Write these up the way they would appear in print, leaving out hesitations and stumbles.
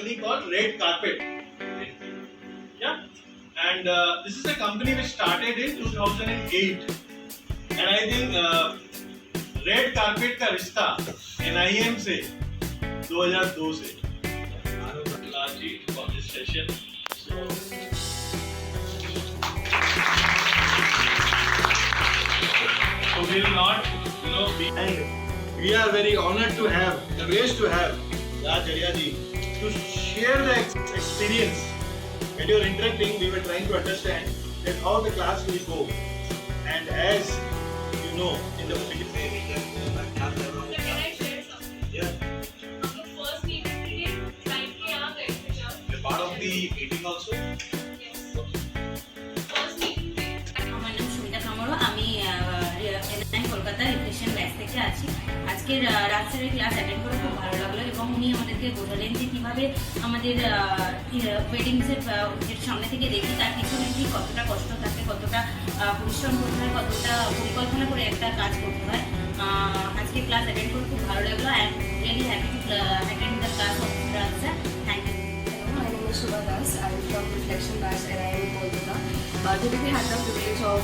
company called Red Kkarpet. Yeah, and this is a company which started in 2008, and I think Red Kkarpet का रिश्ता NIM से 2002 से. Largely for this session. So we will not, be. And we are very honored to have, privileged to have Raj Jaria ji to share the experience. When you are interacting, we were trying to understand that how the class will go. And as you know, in the beginning, Can I share something? yeah, हम लोग first meeting के लिए time पे यहाँ गए थे जब. the part of the meeting also. Yes. First meeting पे. আমার নাম সুমিতা কামড়, আমি Niem Kolkata রিফ্লেকশন ব্যাচ থেকে আছি। আজকে রাজ স্যারের ক্লাস অ্যাটেন্ড করে খুব ভালো লাগলো এবং উনি আমাদেরকে বোঝালেন যে কীভাবে আমাদের ওয়েডিংসের সামনে থেকে দেখি তার পিছনে কি কতটা কষ্ট থাকে, কতটা পরিশ্রম করতে হয়, কতটা পরিকল্পনা করে একটা কাজ করতে হয়। আজকে ক্লাস অ্যাটেন্ড করে খুব ভালো লাগলো। I am really happy to attend the class of Raj sir. Thank you. My name is Shubha Das. I'm from Reflection Batch and I am in Kolkata. Today we had the privilege of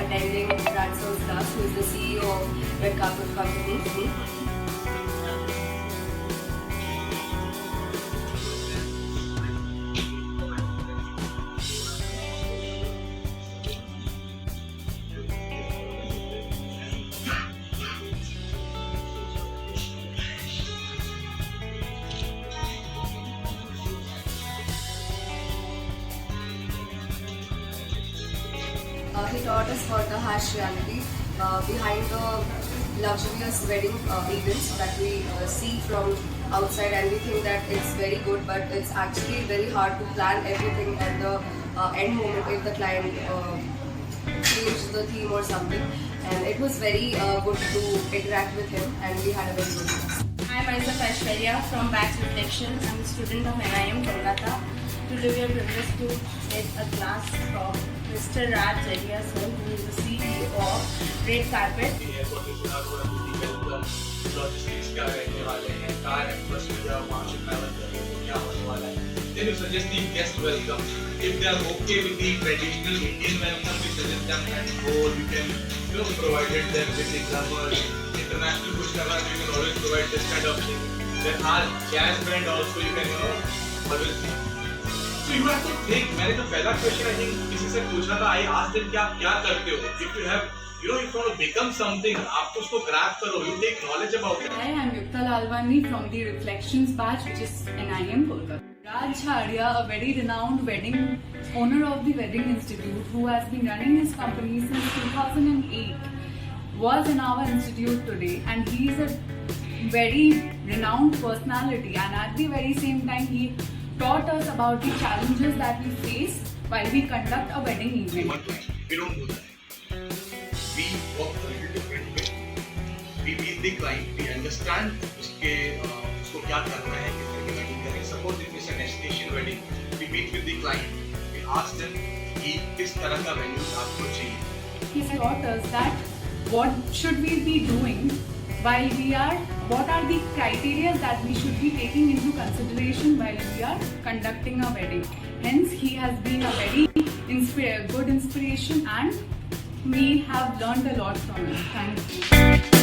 attending Raj Sir's class, who is the CEO of Red Kkarpet Company. He taught us about the harsh reality behind the luxurious wedding events that we see from outside, and we think that it's very good, but it's actually very hard to plan everything at the end moment if the client changed the theme or something. And it was very good to interact with him, and we had a very good class. Hi, myself Aishwarya from Batch Reflection. I'm a student of Niem Kolkata. Today we are privileged to get a class from Mr.Raj Jaria sir, who is the CEO of Red Kkarpet. Airport पे थोड़ा थोड़ा welcome logistics क्या रहने वाले हैं, car एम्बस में जब martial travel करेंगे क्या होने वाला है. Then you suggest the guest welcome. If they are okay with the traditional Indian welcome, we suggest them and whole. We can provided them with examples. International कुछ करना है, we can always provide this kind of thing. Then our jazz band also you can always. So you have to think. मैंने जो पहला question I think किसी से पूछा था, आई आस्क्ड देम कि आप क्या करते हो. If you have if you want to become something, आप तो उसको grab करो. You take knowledge about it. Hi, I'm Yukta Lalwani from the Reflections Batch, which is Niem Kolkata. Raj Jaria, a very renowned owner of the Wedding Institute, who has been running his company since 2008, was in our institute today, and he is a very renowned personality. And at the very same time, he taught us about the challenges that we face while we conduct a wedding event. We don't do that. We work a little different way. We meet the client, we understand उसको क्या करना है, किस तरह की wedding करें. Suppose if it's a destination wedding, we meet with the client. We ask them कि किस तरह का venue आपको चाहिए. He taught us that what should we be doing what are the criteria that we should be taking into consideration while we are conducting a wedding. Hence, he has been a very good inspiration, and we have learned a lot from him. Thank you.